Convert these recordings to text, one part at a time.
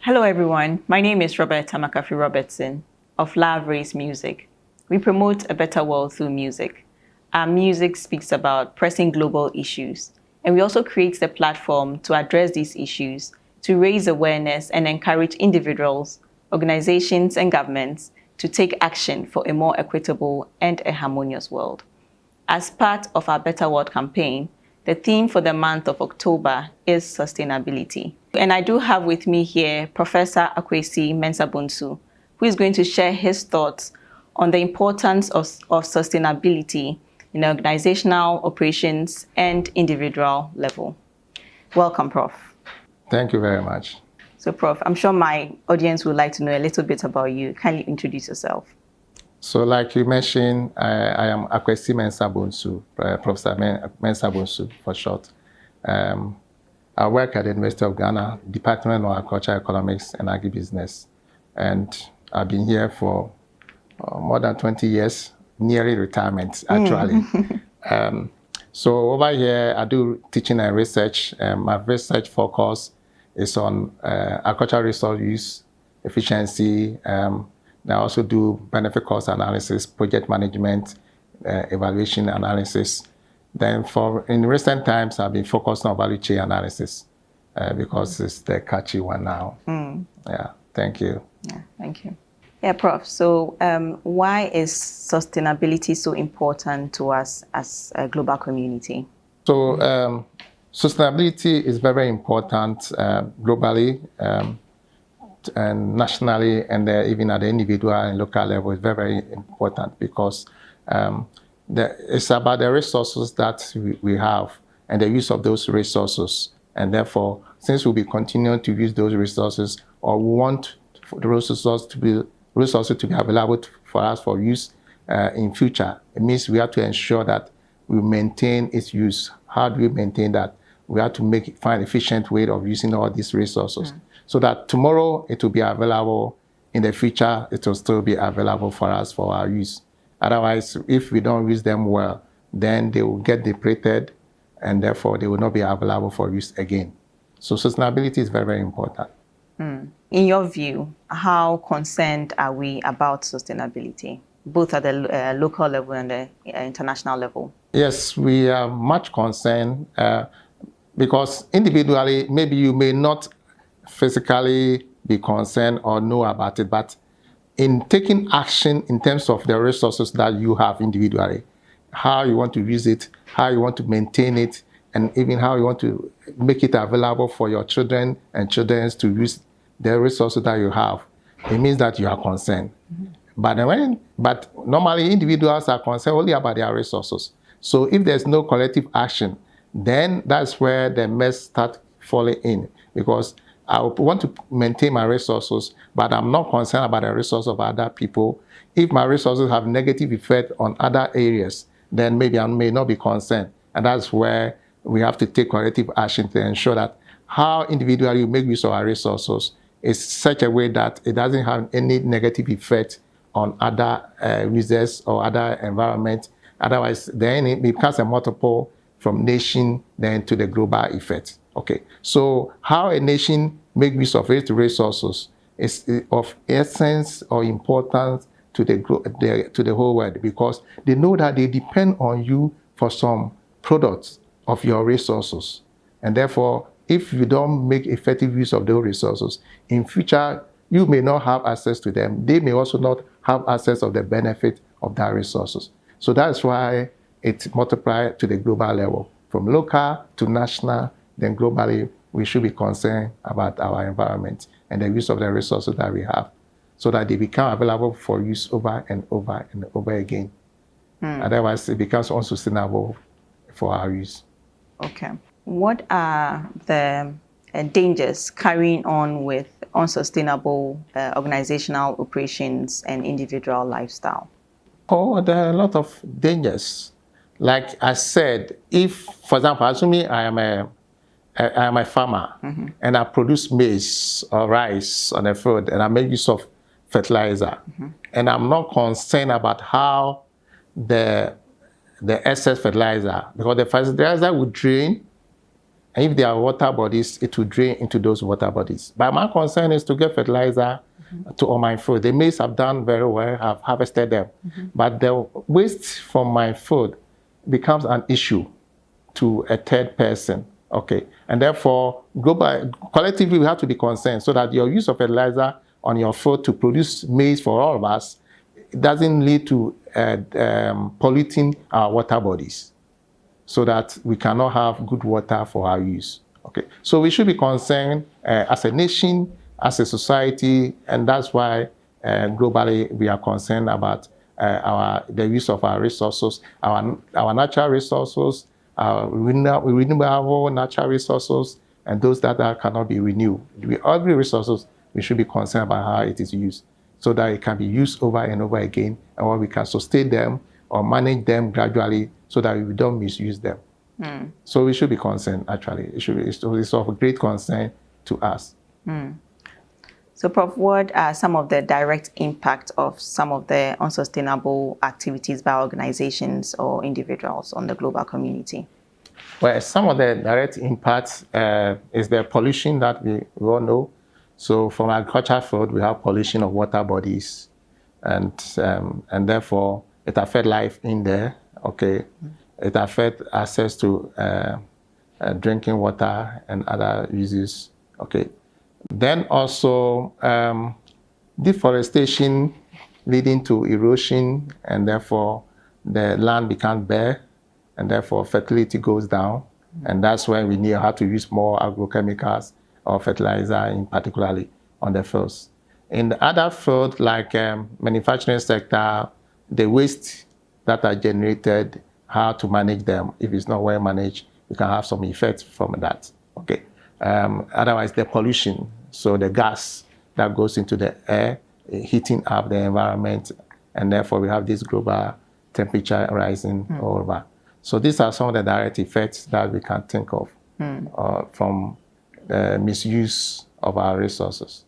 Hello everyone, my name is Roberta McAfee Robertson of Love Race Music. We promote a better world through music. Our music speaks about pressing global issues, and we also create the platform to address these issues, to raise awareness and encourage individuals, organizations and governments to take action for a more equitable and a harmonious world. As part of our Better World campaign, the theme for the month of October is sustainability. And I do have with me here Professor Kwesi Bonsu, who is going to share his thoughts on the importance of sustainability in organizational operations and individual level. Welcome, Prof. Thank you very much. So, Prof, I'm sure my audience would like to know a little bit about you. Kindly introduce yourself. So like you mentioned, I am Kwesi Bonsu, Professor Bonsu for short. I work at the University of Ghana, Department of Agriculture, Economics and Agribusiness. And I've been here for more than 20 years, nearly retirement actually. So over here, I do teaching and research. My research focus is on agricultural resource use, efficiency. I also do benefit cost analysis, project management, evaluation analysis. Then in recent times, I've been focused on value chain analysis because it's the catchy one now. Yeah, thank you. Yeah, thank you. Yeah, Prof. So why is sustainability so important to us as a global community? So sustainability is very important globally. And nationally and even at the individual and local level is very, very important because it's about the resources that we have and the use of those resources. And therefore, since we'll be continuing to use those resources or we want the resources to be available for us for use in future, it means we have to ensure that we maintain its use. How do we maintain that? We have to find efficient way of using all these resources. So that tomorrow it will be available, in the future it will still be available for us for our use. Otherwise, if we don't use them well, then they will get depleted and therefore they will not be available for use again. So sustainability is very, very important. In your view, how concerned are we about sustainability, both at the local level and the international level? Yes, we are much concerned because individually, maybe you may not physically be concerned or know about it, but in taking action in terms of the resources that you have individually, how you want to use it, how you want to maintain it, and even how you want to make it available for your children and children's to use the resources that you have, it means that you are concerned. But normally individuals are concerned only about their resources. So if there's no collective action, then that's where the mess starts falling in, because I want to maintain my resources, but I'm not concerned about the resources of other people. If my resources have negative effect on other areas, then maybe I may not be concerned. And that's where we have to take collective action to ensure that how individually you make use of our resources is such a way that it doesn't have any negative effect on other users or other environment. Otherwise, then it becomes a multiple from nation then to the global effect. Okay, so how a nation make use of its resources is of essence or importance to the whole world, because they know that they depend on you for some products of your resources. And therefore, if you don't make effective use of those resources, in future, you may not have access to them. They may also not have access of the benefit of that resources. So that's why it multiplies to the global level, from local to national. Then globally, we should be concerned about our environment and the use of the resources that we have, so that they become available for use over and over and over again. Otherwise, it becomes unsustainable for our use. Okay. What are the dangers carrying on with unsustainable organizational operations and individual lifestyle? Oh, there are a lot of dangers. Like I said, if, for example, assuming I am a farmer and I produce maize or rice on the field and I make use of fertilizer, and I'm not concerned about how the excess fertilizer, because the fertilizer will drain And if there are water bodies, it will drain into those water bodies. But my concern is to get fertilizer to all my food. The maize have done very well, have harvested them. But the waste from my food becomes an issue to a third person. Okay. And therefore, collectively, we have to be concerned so that your use of fertilizer on your food to produce maize for all of us doesn't lead to polluting our water bodies, so that we cannot have good water for our use. Okay, so we should be concerned as a nation, as a society, and that's why globally we are concerned about the use of our resources, our natural resources, our renewable natural resources, and those that cannot be renewed. Every resources, we should be concerned about how it is used, so that it can be used over and over again, and when we can sustain them or manage them gradually so that we don't misuse them. So we should be concerned, actually. It's of great concern to us. So, Prof, what are some of the direct impact of some of the unsustainable activities by organizations or individuals on the global community? Well, some of the direct impacts is the pollution that we all know. So from agricultural field, we have pollution of water bodies, and therefore it affects life in there. Okay, it affects access to drinking water and other uses. Okay, then also deforestation leading to erosion, and therefore the land becomes bare, and therefore fertility goes down, and that's why we need how to use more agrochemicals or fertilizer, in particularly on the fields. In the other field, like manufacturing sector, the waste that are generated, how to manage them. If it's not well managed, we can have some effects from that. Okay. Otherwise, the pollution, so the gas that goes into the air, heating up the environment, and therefore we have this global temperature rising all over. So these are some of the direct effects that we can think of from misuse of our resources.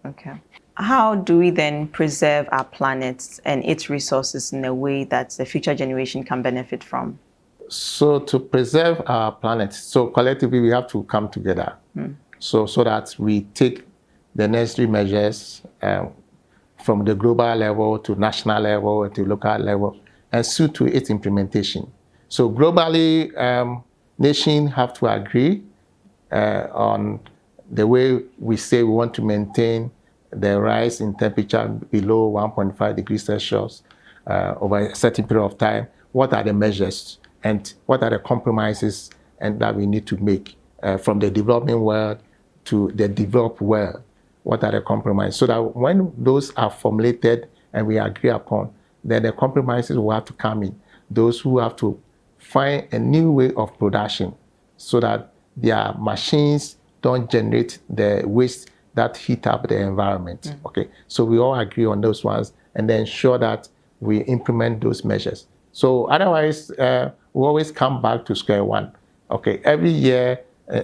Okay. How do we then preserve our planet and its resources in a way that the future generation can benefit from? So to preserve our planet, so collectively we have to come together, so that we take the necessary measures from the global level to national level to local level, and see to its implementation. So globally, nations have to agree on the way we say we want to maintain the rise in temperature below 1.5 degrees Celsius over a certain period of time. What are the measures and what are the compromises and that we need to make from the developing world to the developed world? What are the compromises? So that when those are formulated and we agree upon, then the compromises will have to come in. Those who have to find a new way of production so that their machines don't generate the waste that heat up the environment. Okay, so we all agree on those ones and then ensure that we implement those measures. So otherwise, we always come back to square one. Okay, every year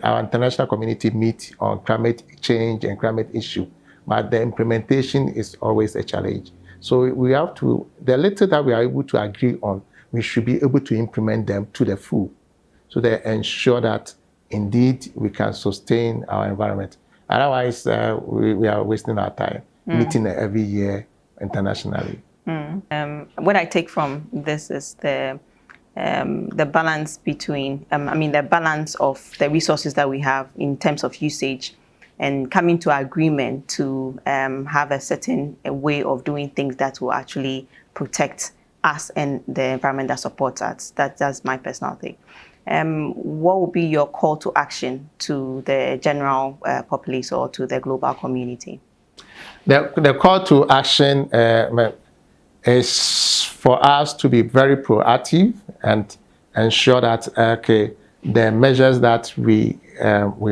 our international community meets on climate change and climate issue, but the implementation is always a challenge. So we have to, the little that we are able to agree on, we should be able to implement them to the full, so that ensure that indeed we can sustain our environment. Otherwise, we are wasting our time meeting every year internationally. What I take from this is the balance between, the balance of the resources that we have in terms of usage, and coming to agreement to have a certain way of doing things that will actually protect us and the environment that supports us. That's my personal thing. What would be your call to action to the general populace or to the global community? The call to action is for us to be very proactive and ensure that the measures that we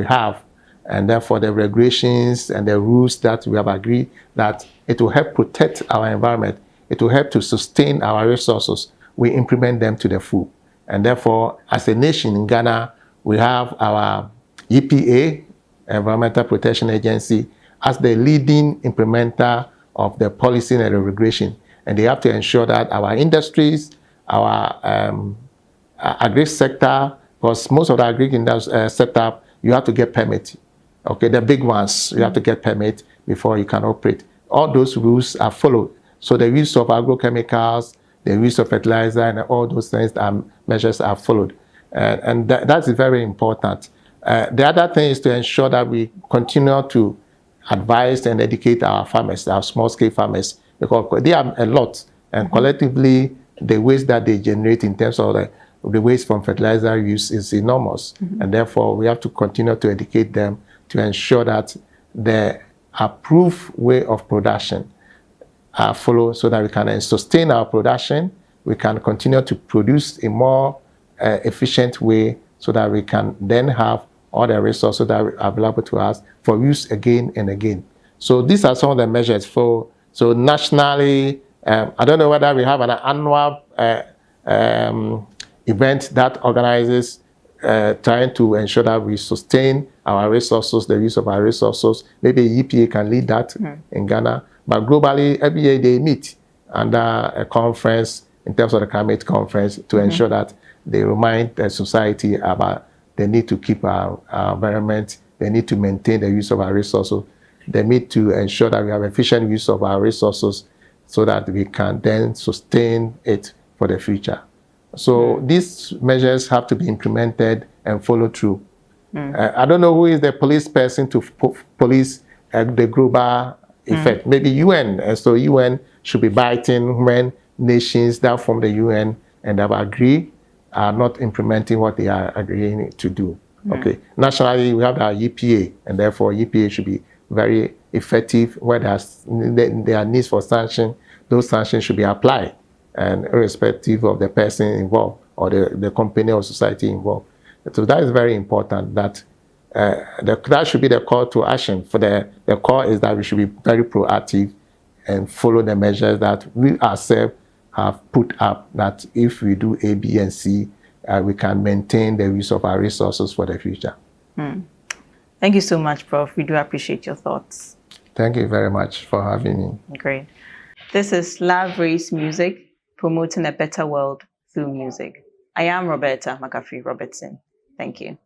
have, and therefore the regulations and the rules that we have agreed, that it will help protect our environment, it will help to sustain our resources, we implement them to the full. And therefore, as a nation in Ghana, we have our EPA, Environmental Protection Agency, as the leading implementer of the policy and the regulation. And they have to ensure that our industries, our agri sector, because most of the agri setup, you have to get permit. Okay, the big ones, you have to get permit before you can operate. All those rules are followed. So the use of agrochemicals, the use of fertilizer, and all those things, measures are followed. And that's very important. The other thing is to ensure that we continue to advise and educate our farmers, our small-scale farmers, because they are a lot. And collectively, the waste that they generate in terms of the waste from fertilizer use is enormous. And therefore, we have to continue to educate them to ensure that the approved way of production are followed so that we can sustain our production, we can continue to produce a more efficient way so that we can then have all the resources that are available to us for use again and again. So these are some of the measures so nationally, I don't know whether we have an annual event that organizes trying to ensure that we sustain our resources, the use of our resources. Maybe EPA can lead that in Ghana. But globally, every year they meet under a conference in terms of the climate conference to ensure that they remind the society about the need to keep our environment, the need to maintain the use of our resources, the need to ensure that we have efficient use of our resources so that we can then sustain it for the future. So these measures have to be implemented and followed through. I don't know who is the police person to police the global effect. Maybe UN. And so UN should be biting when nations that form the UN and have agreed are not implementing what they are agreeing to do. Okay. Nationally, we have our EPA, and therefore EPA should be very effective where there are needs for sanction. Those sanctions should be applied, and irrespective of the person involved or the company or society involved. So that is very important. That that should be the call to action. For the call is that we should be very proactive and follow the measures that we ourselves have put up. That if we do A, B, and C, we can maintain the use of our resources for the future. Thank you so much, Prof. We do appreciate your thoughts. Thank you very much for having me. Great. This is Love Race Music, promoting a better world through music. I am Roberta McAfee Robertson. Thank you.